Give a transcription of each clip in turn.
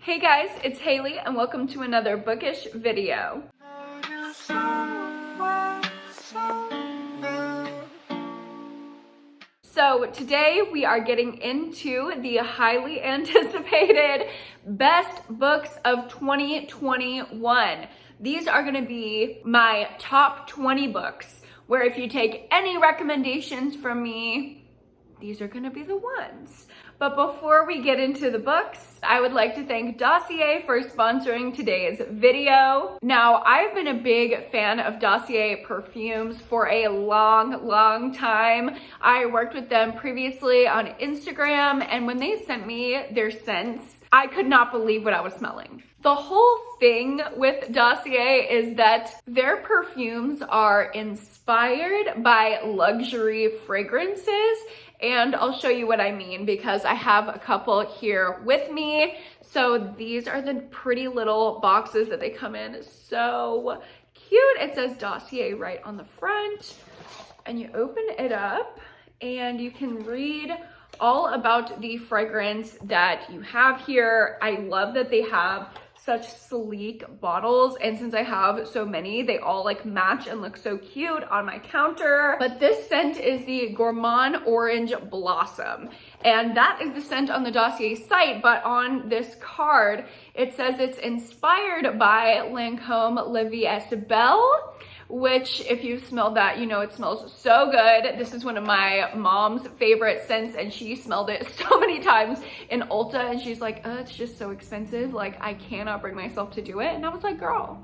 Hey guys, it's Haley and welcome to another bookish video. So today we are getting into the highly anticipated best books of 2021. These are gonna be my top 20 books, where if you take any recommendations from me, these are gonna be the ones. But before we get into the books, I would like to thank Dossier for sponsoring today's video. Now, I've been a big fan of Dossier perfumes for a long time. I worked with them previously on Instagram, and when they sent me their scents, I could not believe what I was smelling. The whole thing with Dossier is that their perfumes are inspired by luxury fragrances, and I'll show you what I mean because I have a couple here with me. So these are the pretty little boxes that they come in. So cute. It says Dossier right on the front, and you open it up and you can read all about the fragrance that you have here. I love that they have such sleek bottles, and since I have so many, they all like match and look so cute on my counter. But this scent is the Gourmand Orange Blossom, and that is the scent on the Dossier site, but on this card it says it's inspired by Lancôme La Vie est Belle, which if you smelled that, you know it smells so good. This is one of my mom's favorite scents, and she smelled it so many times in Ulta, and she's like, it's just so expensive, like I cannot bring myself to do it. And I was like, girl,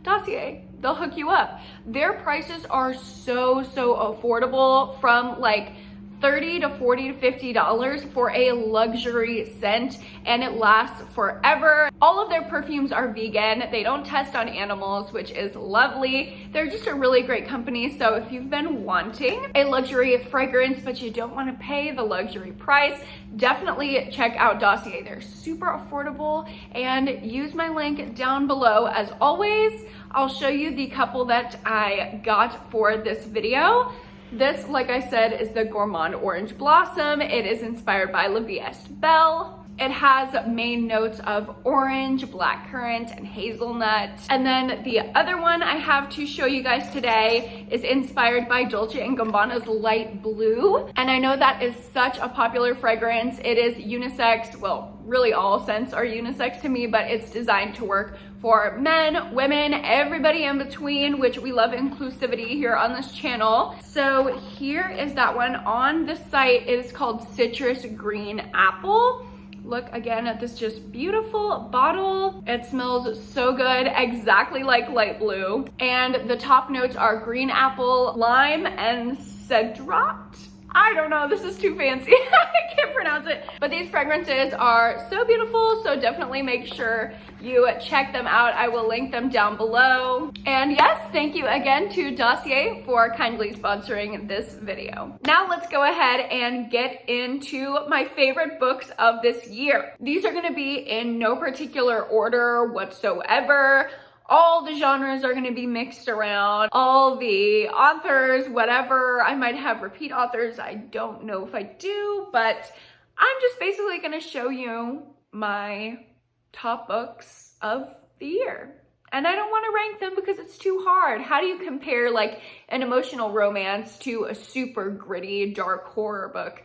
Dossier, they'll hook you up. Their prices are so affordable, from like $30 to $40 to $50 for a luxury scent, and it lasts forever. All of their perfumes are vegan. They don't test on animals, which is lovely. They're just a really great company. So if you've been wanting a luxury fragrance, but you don't want to pay the luxury price, definitely check out Dossier. They're super affordable, and use my link down below. As always, I'll show you the couple that I got for this video. This, like I said, is the Gourmand Orange Blossom. It is inspired by La Vie est Belle. It has main notes of orange, blackcurrant, and hazelnut. And then the other one I have to show you guys today is inspired by Dolce & Gabbana's Light Blue. And I know that is such a popular fragrance. It is unisex. Well, really all scents are unisex to me, but it's designed to work for men, women, everybody in between, which we love inclusivity here on this channel. So here is that one on the site. It is called Citrus Green Apple. Look again at this just beautiful bottle. It smells so good, exactly like Light Blue. And the top notes are green apple, lime, and cedrat. I don't know, this is too fancy. I can't pronounce it. But these fragrances are so beautiful, so definitely make sure you check them out. I will link them down below. And yes, thank you again to Dossier for kindly sponsoring this video. Now let's go ahead and get into my favorite books of this year. These are gonna be in no particular order whatsoever. All the genres are going to be mixed around, all the authors, whatever. I might have repeat authors. I don't know if I do, but I'm just basically going to show you my top books of the year. And I don't want to rank them because it's too hard. How do you compare like an emotional romance to a super gritty, dark horror book?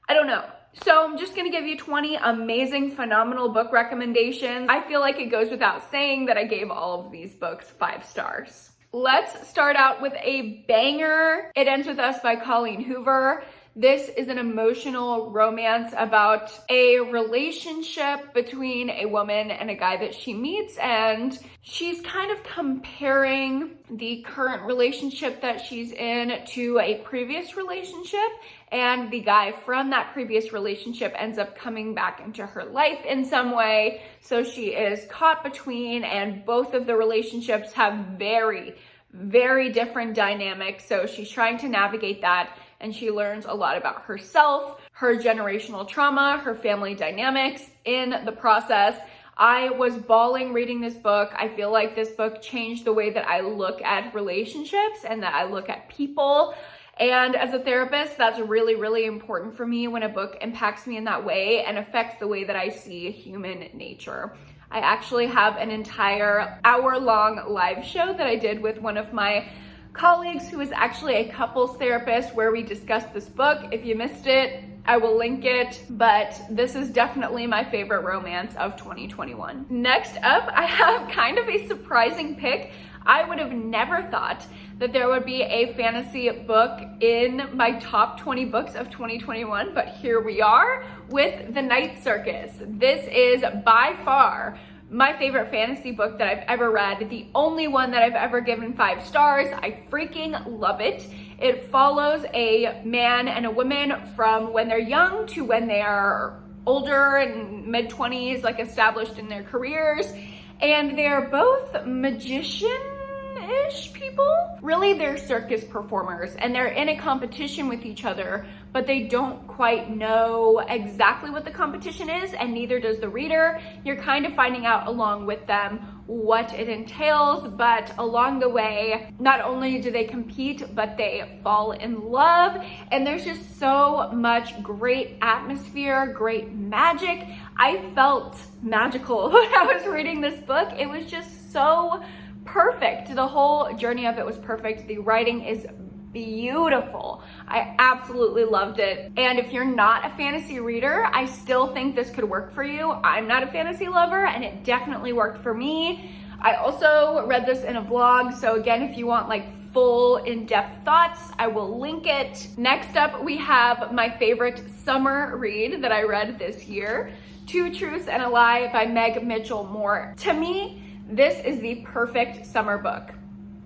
I don't know. So I'm just gonna give you 20 amazing, phenomenal book recommendations. I feel like it goes without saying that I gave all of these books 5 stars. Let's start out with a banger. It Ends With Us by Colleen Hoover. This is an emotional romance about a relationship between a woman and a guy that she meets, and she's kind of comparing the current relationship that she's in to a previous relationship, and the guy from that previous relationship ends up coming back into her life in some way. So she is caught between, and both of the relationships have very different dynamics. So she's trying to navigate that, and she learns a lot about herself, her generational trauma, her family dynamics in the process. I was bawling reading this book. I feel like this book changed the way that I look at relationships and that I look at people. And as a therapist, that's really, really important for me when a book impacts me in that way and affects the way that I see human nature. I actually have an entire hour-long live show that I did with one of my colleagues who is actually a couples therapist where we discussed this book. If you missed it, I will link it, but this is definitely my favorite romance of 2021. Next up, I have kind of a surprising pick. I would have never thought that there would be a fantasy book in my top 20 books of 2021, but here we are with The Night Circus. This is by far my favorite fantasy book that I've ever read, the only one that I've ever given 5 stars. I freaking love it. It follows a man and a woman from when they're young to when they are older and mid-20s, like established in their careers. And they're both magician-ish people. Really, they're circus performers and they're in a competition with each other, but they don't quite know exactly what the competition is, and neither does the reader. You're kind of finding out along with them what it entails, but along the way, not only do they compete, but they fall in love, and there's just so much great atmosphere, great magic. I felt magical when I was reading this book. It was just so perfect. The whole journey of it was perfect. The writing is beautiful. I absolutely loved it. And if you're not a fantasy reader, I still think this could work for you. I'm not a fantasy lover, and it definitely worked for me. I also read this in a vlog, so again, if you want like full in-depth thoughts, I will link it. Next up, we have my favorite summer read that I read this year, Two Truths and a Lie by Meg Mitchell-Moore. To me, this is the perfect summer book.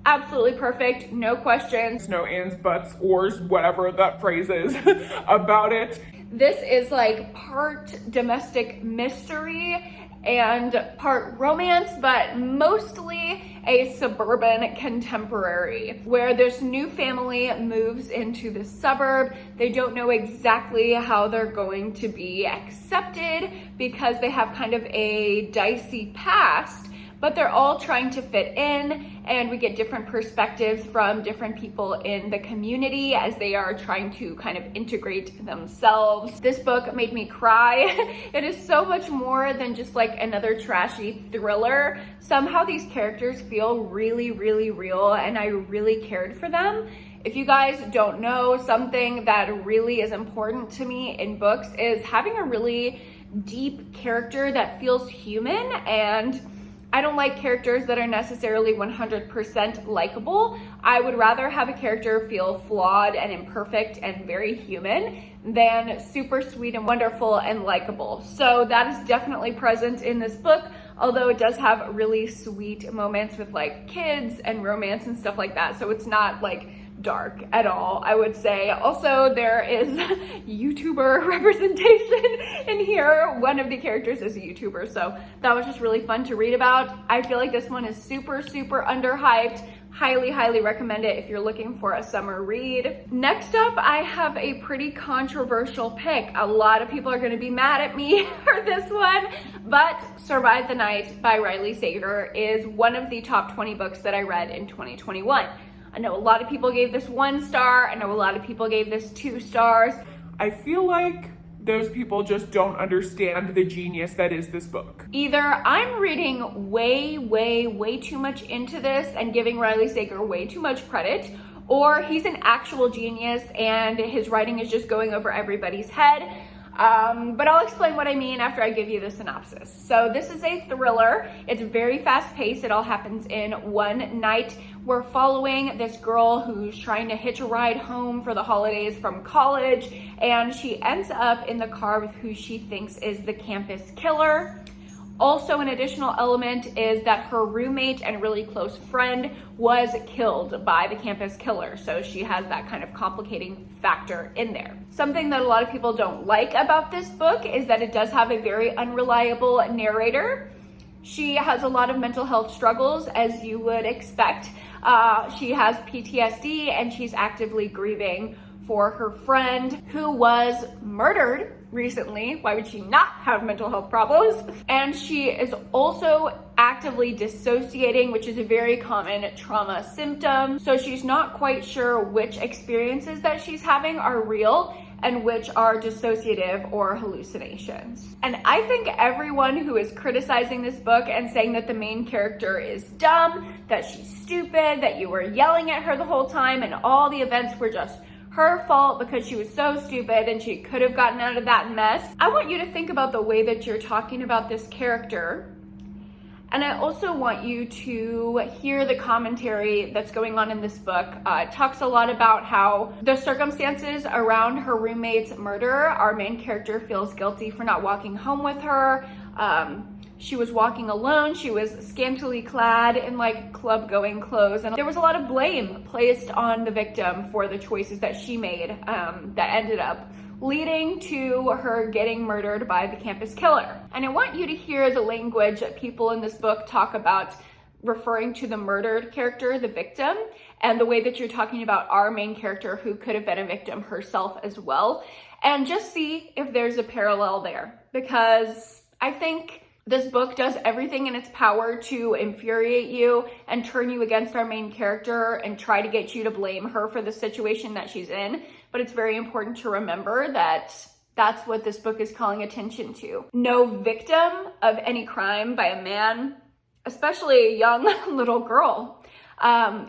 Absolutely perfect, no questions. No ands, buts, ors, whatever that phrase is about it. This is like part domestic mystery and part romance, but mostly a suburban contemporary where this new family moves into the suburb. They don't know exactly how they're going to be accepted because they have kind of a dicey past, but they're all trying to fit in, and we get different perspectives from different people in the community as they are trying to kind of integrate themselves. This book made me cry. It is so much more than just like another trashy thriller. Somehow these characters feel really, really real, and I really cared for them. If you guys don't know, something that really is important to me in books is having a really deep character that feels human, and I don't like characters that are necessarily 100% likable. I would rather have a character feel flawed and imperfect and very human than super sweet and wonderful and likable. So that is definitely present in this book, although it does have really sweet moments with like kids and romance and stuff like that. So it's not like dark at all, I would say. Also, there is YouTuber representation in here. One of the characters is a YouTuber, so that was just really fun to read about. I feel like this one is super, super underhyped. Highly, highly recommend it if you're looking for a summer read. Next up, I have a pretty controversial pick. A lot of people are gonna be mad at me for this one, but Survive the Night by Riley Sager is one of the top 20 books that I read in 2021. I know a lot of people gave this 1 star. I know a lot of people gave this 2 stars. I feel like those people just don't understand the genius that is this book. Either I'm reading way, way, way too much into this and giving Riley Sager way too much credit, or he's an actual genius and his writing is just going over everybody's head. But I'll explain what I mean after I give you the synopsis. So this is a thriller. It's very fast paced. It all happens in one night. We're following this girl who's trying to hitch a ride home for the holidays from college, and she ends up in the car with who she thinks is the campus killer. Also, an additional element is that her roommate and really close friend was killed by the campus killer. So she has that kind of complicating factor in there. Something that a lot of people don't like about this book is that it does have a very unreliable narrator. She has a lot of mental health struggles, as you would expect. She has PTSD, and she's actively grieving for her friend who was murdered recently. Why would she not have mental health problems? And she is also actively dissociating, which is a very common trauma symptom. So she's not quite sure which experiences that she's having are real and which are dissociative or hallucinations. And I think everyone who is criticizing this book and saying that the main character is dumb, that she's stupid, that you were yelling at her the whole time, and all the events were just her fault because she was so stupid and she could have gotten out of that mess. I want you to think about the way that you're talking about this character. And I also want you to hear the commentary that's going on in this book. It talks a lot about how the circumstances around her roommate's murder, our main character feels guilty for not walking home with her. She was walking alone. She was scantily clad in like club going clothes. And there was a lot of blame placed on the victim for the choices that she made that ended up leading to her getting murdered by the campus killer. And I want you to hear the language that people in this book talk about referring to the murdered character, the victim, and the way that you're talking about our main character who could have been a victim herself as well. And just see if there's a parallel there, because I think this book does everything in its power to infuriate you and turn you against our main character and try to get you to blame her for the situation that she's in. But it's very important to remember that that's what this book is calling attention to. No victim of any crime by a man, especially a young little girl,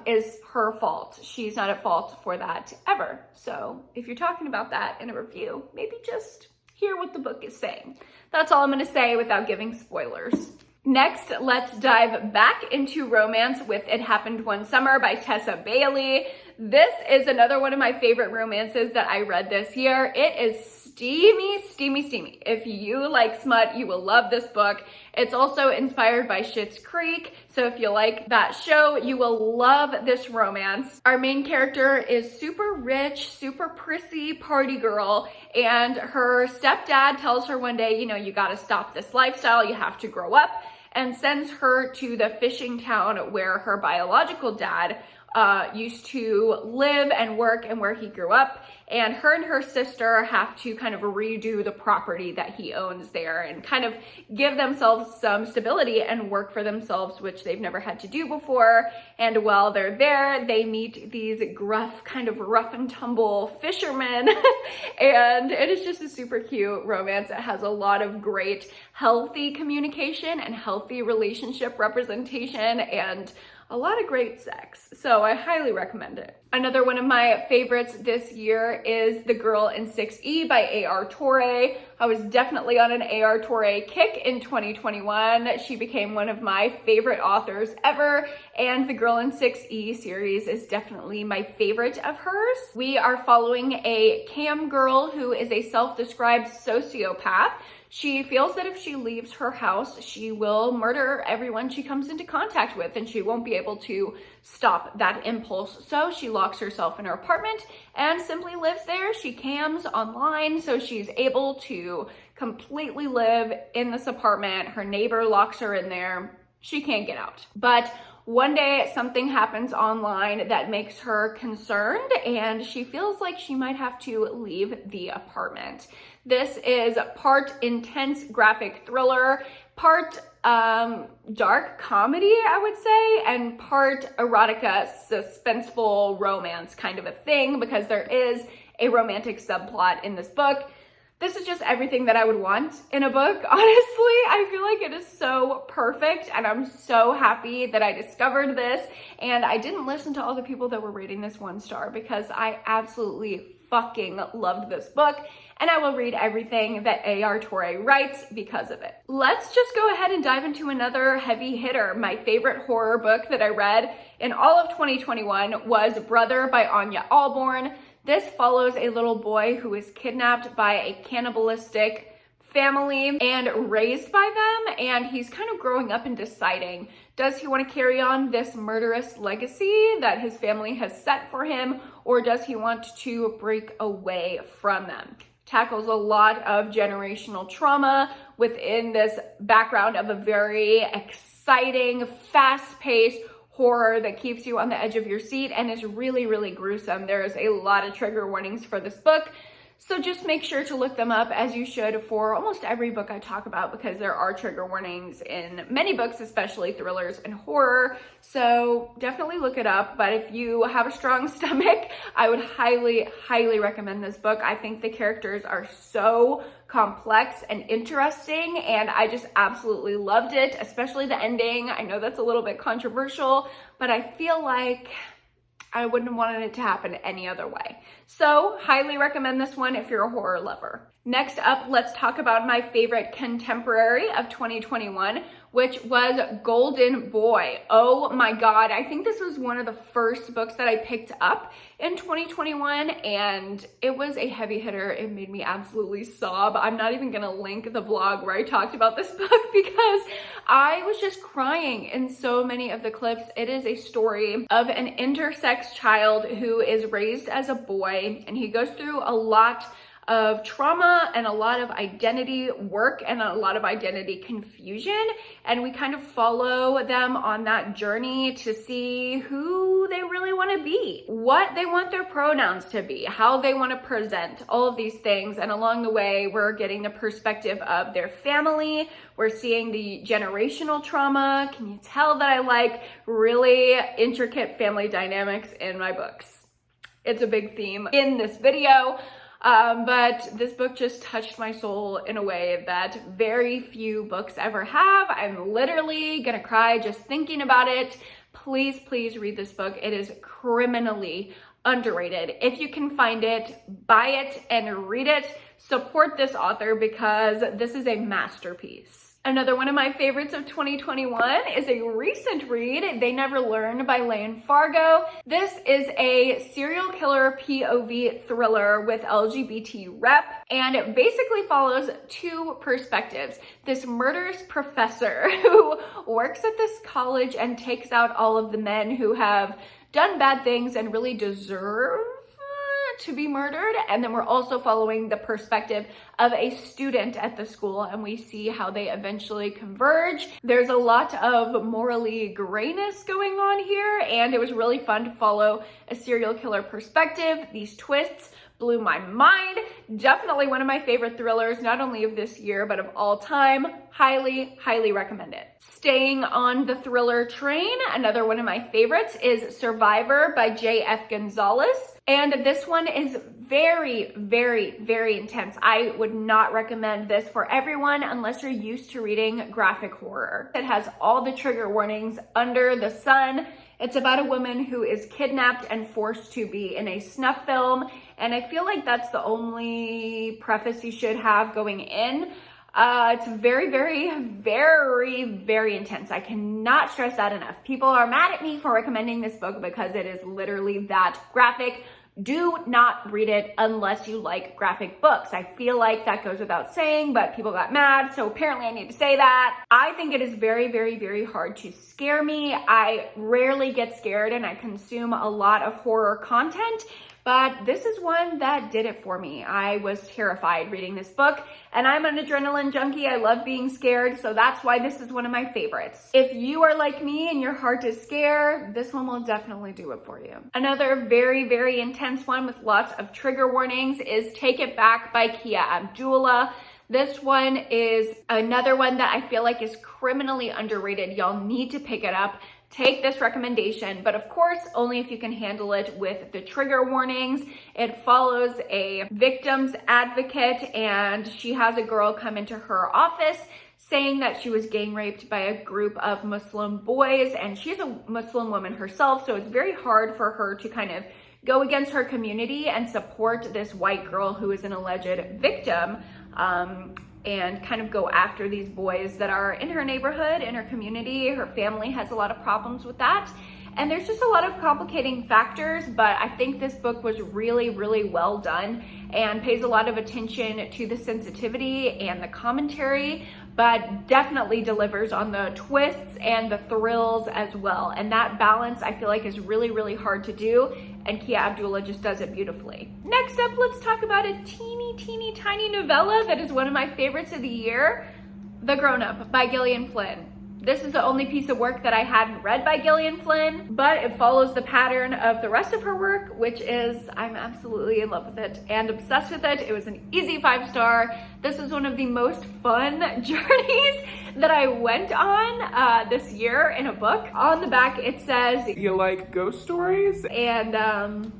is her fault. She's not at fault for that ever. So if you're talking about that in a review, maybe just hear what the book is saying. That's all I'm going to say without giving spoilers. Next, let's dive back into romance with It Happened One Summer by Tessa Bailey. This is another one of my favorite romances that I read this year. It is steamy, steamy, steamy. If you like smut, you will love this book. It's also inspired by Schitt's Creek, so if you like that show, you will love this romance. Our main character is super rich, super prissy party girl, and her stepdad tells her one day, you gotta stop this lifestyle, you have to grow up, and sends her to the fishing town where her biological dad used to live and work and where he grew up. And her and her sister have to kind of redo the property that he owns there and kind of give themselves some stability and work for themselves, which they've never had to do before. And while they're there, they meet these gruff, kind of rough and tumble fishermen. And it is just a super cute romance. It has a lot of great, healthy communication and healthy relationship representation and a lot of great sex, so I highly recommend it. Another one of my favorites this year is The Girl in 6E by A.R. Torre. I was definitely on an A.R. Torre kick in 2021. She became one of my favorite authors ever, and The Girl in 6E series is definitely my favorite of hers. We are following a cam girl who is a self-described sociopath. She feels that if she leaves her house, she will murder everyone she comes into contact with, and she won't be able to stop that impulse. So she locks herself in her apartment and simply lives there. She cams online, so she's able to completely live in this apartment. Her neighbor locks her in there. She can't get out. But one day something happens online that makes her concerned, and she feels like she might have to leave the apartment. This is part intense graphic thriller, part dark comedy, I would say, and part erotica, suspenseful romance kind of a thing, because there is a romantic subplot in this book. This is just everything that I would want in a book, honestly. I feel like it is so perfect, and I'm so happy that I discovered this, and I didn't listen to all the people that were rating this 1 star because I absolutely fucking loved this book, and I will read everything that A.R. Torre writes because of it. Let's just go ahead and dive into another heavy hitter. My favorite horror book that I read in all of 2021 was Brother by Anya Alborn. This follows a little boy who is kidnapped by a cannibalistic family and raised by them, and he's kind of growing up and deciding, does he want to carry on this murderous legacy that his family has set for him, or does he want to break away from them? Tackles a lot of generational trauma within this background of a very exciting, fast-paced horror that keeps you on the edge of your seat and is really, really gruesome. There's a lot of trigger warnings for this book, So just make sure to look them up, as you should for almost every book I talk about, because there are trigger warnings in many books, especially thrillers and horror. So definitely look it up. But if you have a strong stomach, I would highly, highly recommend this book. I think the characters are so complex and interesting, and I just absolutely loved it, especially the ending. I know that's a little bit controversial, but I feel like I wouldn't have wanted it to happen any other way. So highly recommend this one if you're a horror lover. Next up, let's talk about my favorite contemporary of 2021, which was Golden Boy. Oh my God, I think this was one of the first books that I picked up in 2021, and it was a heavy hitter. It made me absolutely sob. I'm not even gonna link the vlog where I talked about this book because I was just crying in so many of the clips. It is a story of an intersex child who is raised as a boy, and he goes through a lot of trauma and a lot of identity work and a lot of identity confusion, and we kind of follow them on that journey to see who they really want to be, what they want their pronouns to be, how they want to present, all of these things. And along the way, we're getting the perspective of their family. We're seeing the generational trauma. Can you tell that I like really intricate family dynamics in my books? It's a big theme in this video. But this book just touched my soul in a way that very few books ever have. I'm literally gonna cry just thinking about it. Please, please read this book. It is criminally underrated. If you can find it, buy it and read it. Support this author because this is a masterpiece. Another one of my favorites of 2021 is a recent read, They Never Learn by Lane Fargo. This is a serial killer POV thriller with LGBT rep, and it basically follows two perspectives. This murderous professor who works at this college and takes out all of the men who have done bad things and really deserve to be murdered. And then we're also following the perspective of a student at the school, and we see how they eventually converge. There's a lot of morally grayness going on here, and it was really fun to follow a serial killer perspective. These twists blew my mind. Definitely one of my favorite thrillers, not only of this year, but of all time. Highly, highly recommend it. Staying on the thriller train, another one of my favorites is Survivor by J.F. Gonzalez. And this one is very, very, very intense. I would not recommend this for everyone unless you're used to reading graphic horror. It has all the trigger warnings under the sun. It's about a woman who is kidnapped and forced to be in a snuff film. And I feel like that's the only preface you should have going in. It's very, very, very, very intense. I cannot stress that enough. People are mad at me for recommending this book because it is literally that graphic. Do not read it unless you like graphic books. I feel like that goes without saying, but people got mad, so apparently I need to say that. I think it is very, very, very hard to scare me. I rarely get scared, and I consume a lot of horror content, but this is one that did it for me. I was terrified reading this book, and I'm an adrenaline junkie. I love being scared, so that's why this is one of my favorites. If you are like me and you're hard to scare, this one will definitely do it for you. Another very, very intense one with lots of trigger warnings is Take It Back by Kia Abdullah. This one is another one that I feel like is criminally underrated. Y'all need to pick it up. Take this recommendation, but of course, only if you can handle it with the trigger warnings. It follows a victim's advocate, and she has a girl come into her office saying that she was gang raped by a group of Muslim boys, and she's a Muslim woman herself, so it's very hard for her to kind of go against her community and support this white girl who is an alleged victim. And kind of go after these boys that are in her neighborhood, in her community. Her family has a lot of problems with that. And there's just a lot of complicating factors, but I think this book was really, really well done and pays a lot of attention to the sensitivity and the commentary, but definitely delivers on the twists and the thrills as well. And that balance I feel like is really, really hard to do, and Kia Abdullah just does it beautifully. Next up, let's talk about a teeny, teeny, tiny novella that is one of my favorites of the year, The Grown Up by Gillian Flynn. This is the only piece of work that I hadn't read by Gillian Flynn, but it follows the pattern of the rest of her work, which is, I'm absolutely in love with it and obsessed with it. It was an easy 5-star. This was one of the most fun journeys that I went on this year in a book. On the back, it says, You like ghost stories? and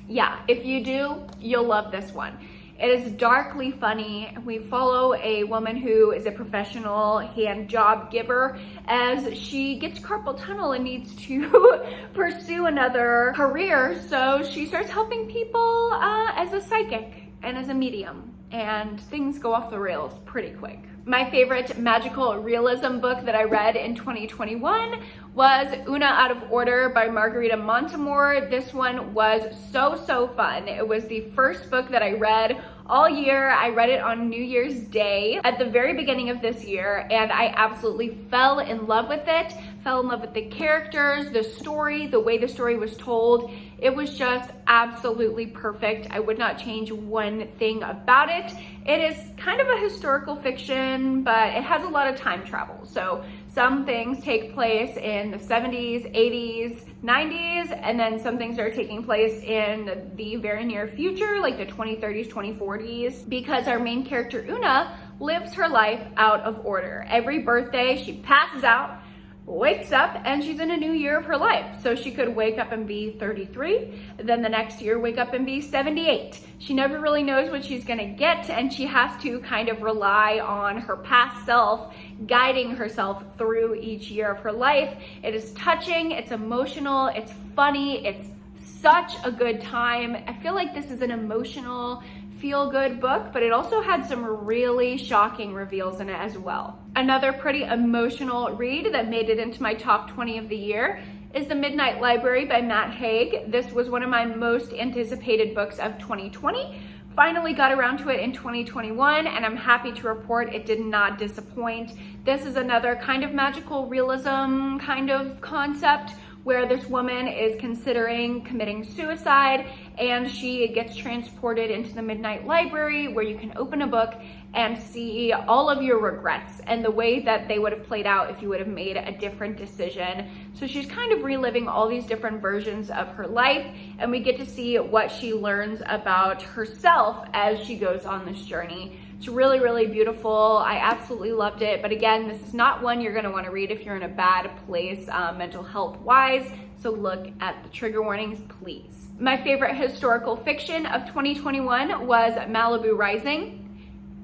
yeah, if you do, you'll love this one. It is darkly funny. We follow a woman who is a professional hand job giver as she gets carpal tunnel and needs to pursue another career. So she starts helping people as a psychic and as a medium, and things go off the rails pretty quick. My favorite magical realism book that I read in 2021 was Una Out of Order by Margarita Montemor. This one was so fun. It was the first book that I read all year. I read it on New Year's Day at the very beginning of this year, and I absolutely fell in love with it. Fell in love with the characters, the story, the way the story was told. It was just absolutely perfect. I would not change one thing about it. It is kind of a historical fiction, but it has a lot of time travel. So some things take place in the 70s, 80s, 90s, and then some things are taking place in the very near future, like the 2030s, 2040s, because our main character, Una, lives her life out of order. Every birthday, she passes out, wakes up, and she's in a new year of her life. So she could wake up and be 33, then the next year wake up and be 78. She never really knows what she's gonna get, and she has to kind of rely on her past self guiding herself through each year of her life. It is touching, it's emotional, it's funny, it's such a good time. I feel like this is an emotional, feel-good book, but it also had some really shocking reveals in it as well. Another pretty emotional read that made it into my top 20 of the year is The Midnight Library by Matt Haig. This was one of my most anticipated books of 2020. Finally got around to it in 2021, and I'm happy to report it did not disappoint. This is another kind of magical realism kind of concept where this woman is considering committing suicide, and she gets transported into the Midnight Library where you can open a book and see all of your regrets and the way that they would have played out if you would have made a different decision. So she's kind of reliving all these different versions of her life, and we get to see what she learns about herself as she goes on this journey. It's really beautiful. I absolutely loved it. But again, this is not one you're gonna wanna read if you're in a bad place mental health wise. So look at the trigger warnings, please. My favorite historical fiction of 2021 was Malibu Rising.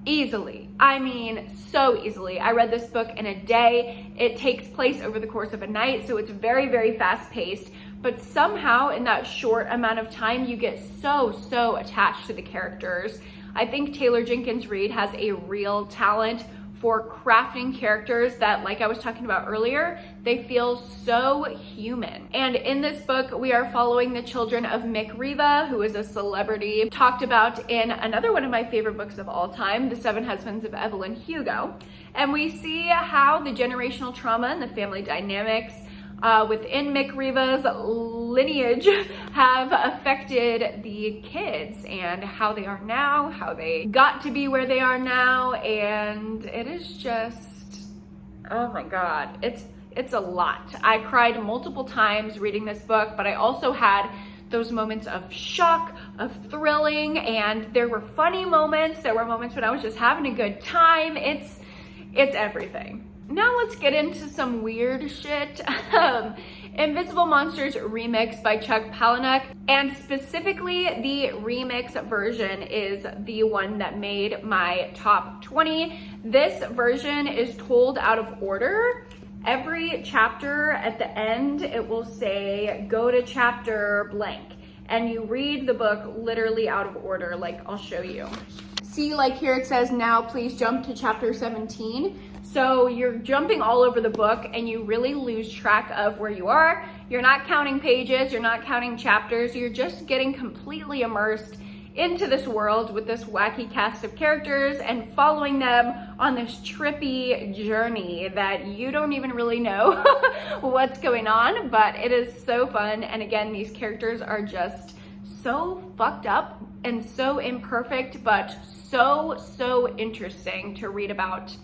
Easily. I mean, so easily. I read this book in a day. It takes place over the course of a night, so it's very fast paced. But somehow in that short amount of time, you get so attached to the characters. I think Taylor Jenkins Reid has a real talent for crafting characters that, like I was talking about earlier, they feel so human. And in this book, we are following the children of Mick Riva, who is a celebrity talked about in another one of my favorite books of all time, The Seven Husbands of Evelyn Hugo. And we see how the generational trauma and the family dynamics within Mick Riva's lineage have affected the kids and how they are now, how they got to be where they are now, and it is just, oh my God, it's a lot. I cried multiple times reading this book, but I also had those moments of shock, of thrilling, and there were funny moments. There were moments when I was just having a good time. It's everything. Now let's get into some weird shit. Invisible Monsters remix by Chuck Palahniuk, and specifically the remix version is the one that made my top 20. This version is told out of order. Every chapter at the end, it will say, go to chapter blank, and you read the book literally out of order. Like, I'll show you. See, like here it says, now please jump to chapter 17. So you're jumping all over the book and you really lose track of where you are. You're not counting pages, you're not counting chapters, you're just getting completely immersed into this world with this wacky cast of characters and following them on this trippy journey that you don't even really know what's going on, but it is so fun. And again, these characters are just so fucked up and so imperfect, but so interesting to read about.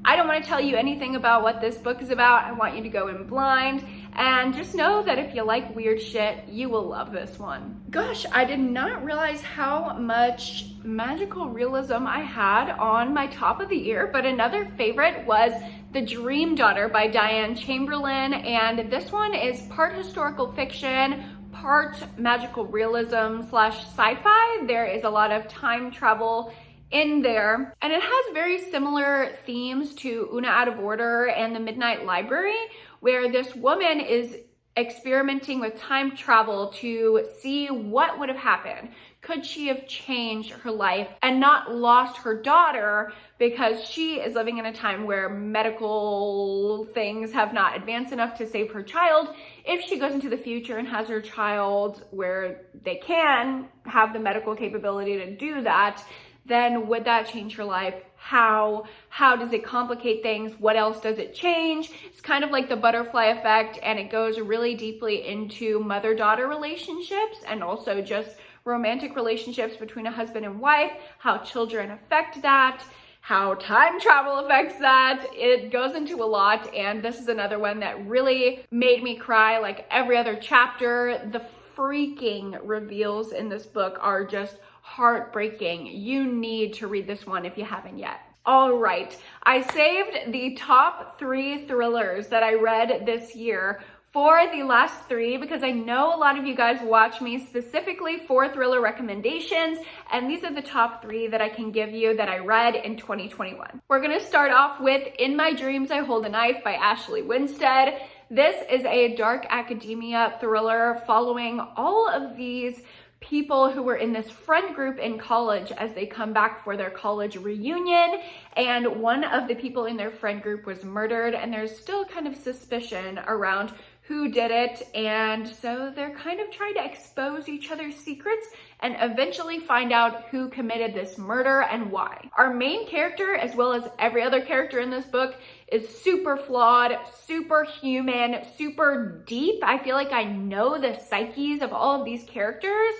I don't want to tell you anything about what this book is about. I want you to go in blind, and just know that if you like weird shit, you will love this one. Gosh, I did not realize how much magical realism I had on my top of the year, but another favorite was The Dream Daughter by Diane Chamberlain, and this one is part historical fiction, part magical realism / sci-fi. There is a lot of time travel in there, and it has very similar themes to Una Out of Order and The Midnight Library, where this woman is experimenting with time travel to see what would have happened. Could she have changed her life and not lost her daughter because she is living in a time where medical things have not advanced enough to save her child? If she goes into the future and has her child where they can have the medical capability to do that, then would that change her life? How does it complicate things? What else does it change? It's kind of like the butterfly effect, and it goes really deeply into mother-daughter relationships and also just romantic relationships between a husband and wife, how children affect that, how time travel affects that. It goes into a lot, and this is another one that really made me cry like every other chapter. The freaking reveals in this book are just heartbreaking. You need to read this one if you haven't yet. All right, I saved the top 3 thrillers that I read this year for the last 3 because I know a lot of you guys watch me specifically for thriller recommendations, and these are the top 3 that I can give you that I read in 2021. We're gonna start off with In My Dreams I Hold a Knife by Ashley Winstead. This is a dark academia thriller following all of these people who were in this friend group in college as they come back for their college reunion, and one of the people in their friend group was murdered, and there's still kind of suspicion around who did it, and so they're kind of trying to expose each other's secrets and eventually find out who committed this murder and why. Our main character, as well as every other character in this book, is super flawed, super human, super deep. I feel like I know the psyches of all of these characters,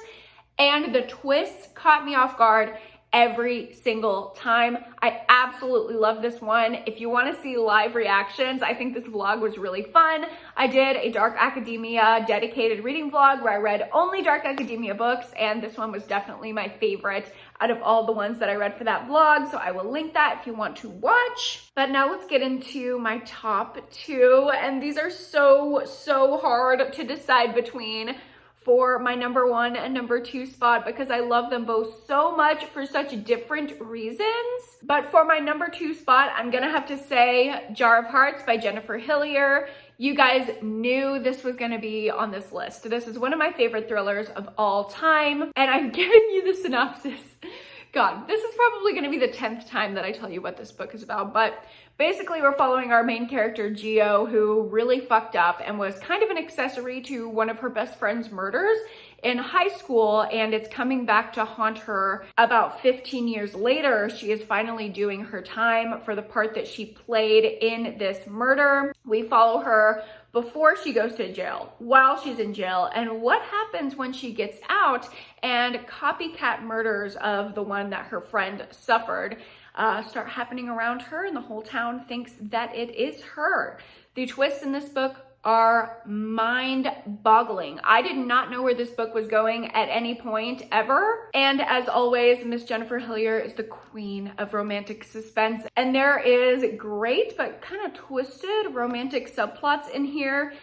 and the twists caught me off guard every single time. I absolutely love this one. If you want to see live reactions, I think this vlog was really fun. I did a dark academia dedicated reading vlog where I read only dark academia books, and this one was definitely my favorite out of all the ones that I read for that vlog, so I will link that if you want to watch. But now let's get into my top 2, and these are so hard to decide between for my number 1 and number 2 spot because I love them both so much for such different reasons. But for my number 2 spot, I'm gonna have to say Jar of Hearts by Jennifer Hillier. You guys knew this was gonna be on this list. This is one of my favorite thrillers of all time, and I've given you the synopsis. God, this is probably gonna be the 10th time that I tell you what this book is about, but basically we're following our main character, Gio, who really fucked up and was kind of an accessory to one of her best friend's murders in high school, and it's coming back to haunt her about 15 years later. She is finally doing her time for the part that she played in this murder. We follow her before she goes to jail, while she's in jail, and what happens when she gets out and copycat murders of the one that her friend suffered start happening around her, and the whole town thinks that it is her. The twists in this book are mind-boggling. I did not know where this book was going at any point ever. And as always, Miss Jennifer Hillier is the queen of romantic suspense. And there is great but kind of twisted romantic subplots in here.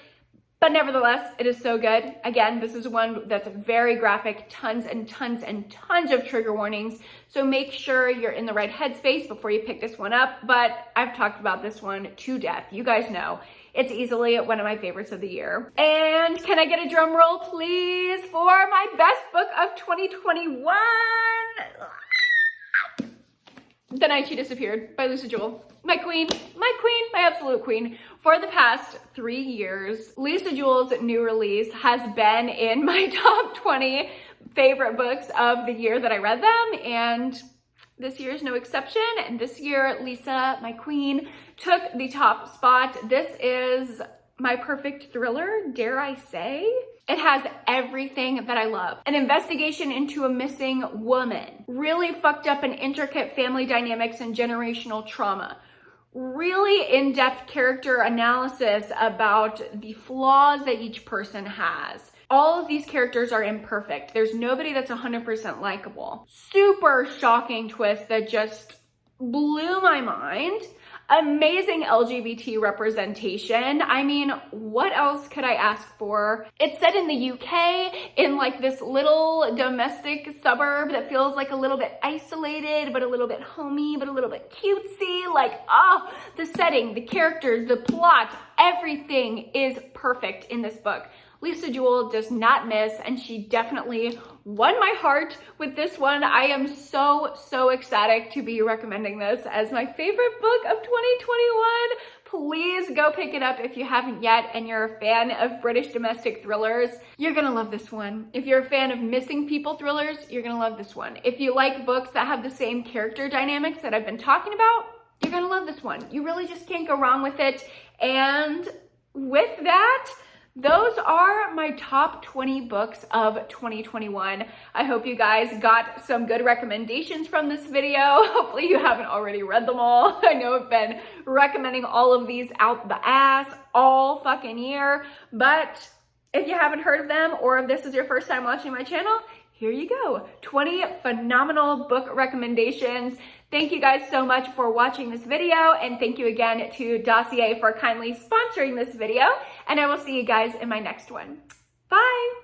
But nevertheless, it is so good. Again, this is one that's very graphic, tons and tons and tons of trigger warnings. So make sure you're in the right headspace before you pick this one up. But I've talked about this one to death. You guys know. It's easily one of my favorites of the year. And can I get a drum roll, please, for my best book of 2021? The Night She Disappeared by Lisa Jewell. My queen, my absolute queen. For the past 3 years, Lisa Jewell's new release has been in my top 20 favorite books of the year that I read them, and this year is no exception. And this year, Lisa, my queen, took the top spot. This is my perfect thriller, dare I say. It has everything that I love. An investigation into a missing woman, really fucked up and intricate family dynamics and generational trauma, really in-depth character analysis about the flaws that each person has. All of these characters are imperfect. There's nobody that's 100% likable. Super shocking twist that just blew my mind. Amazing LGBT representation. I mean, what else could I ask for? It's set in the UK, in like this little domestic suburb that feels like a little bit isolated, but a little bit homey, but a little bit cutesy. Like, oh, the setting, the characters, the plot, everything is perfect in this book. Lisa Jewell does not miss, and she definitely won my heart with this one. I am so ecstatic to be recommending this as my favorite book of 2021. Please go pick it up if you haven't yet and you're a fan of British domestic thrillers. You're gonna love this one. If you're a fan of missing people thrillers, you're gonna love this one. If you like books that have the same character dynamics that I've been talking about, you're gonna love this one. You really just can't go wrong with it. And with that, those are my top 20 books of 2021. I hope you guys got some good recommendations from this video. Hopefully you haven't already read them all. I know I've been recommending all of these out the ass all fucking year, but if you haven't heard of them or if this is your first time watching my channel, here you go. 20 phenomenal book recommendations. Thank you guys so much for watching this video, and thank you again to Dossier for kindly sponsoring this video, and I will see you guys in my next one. Bye!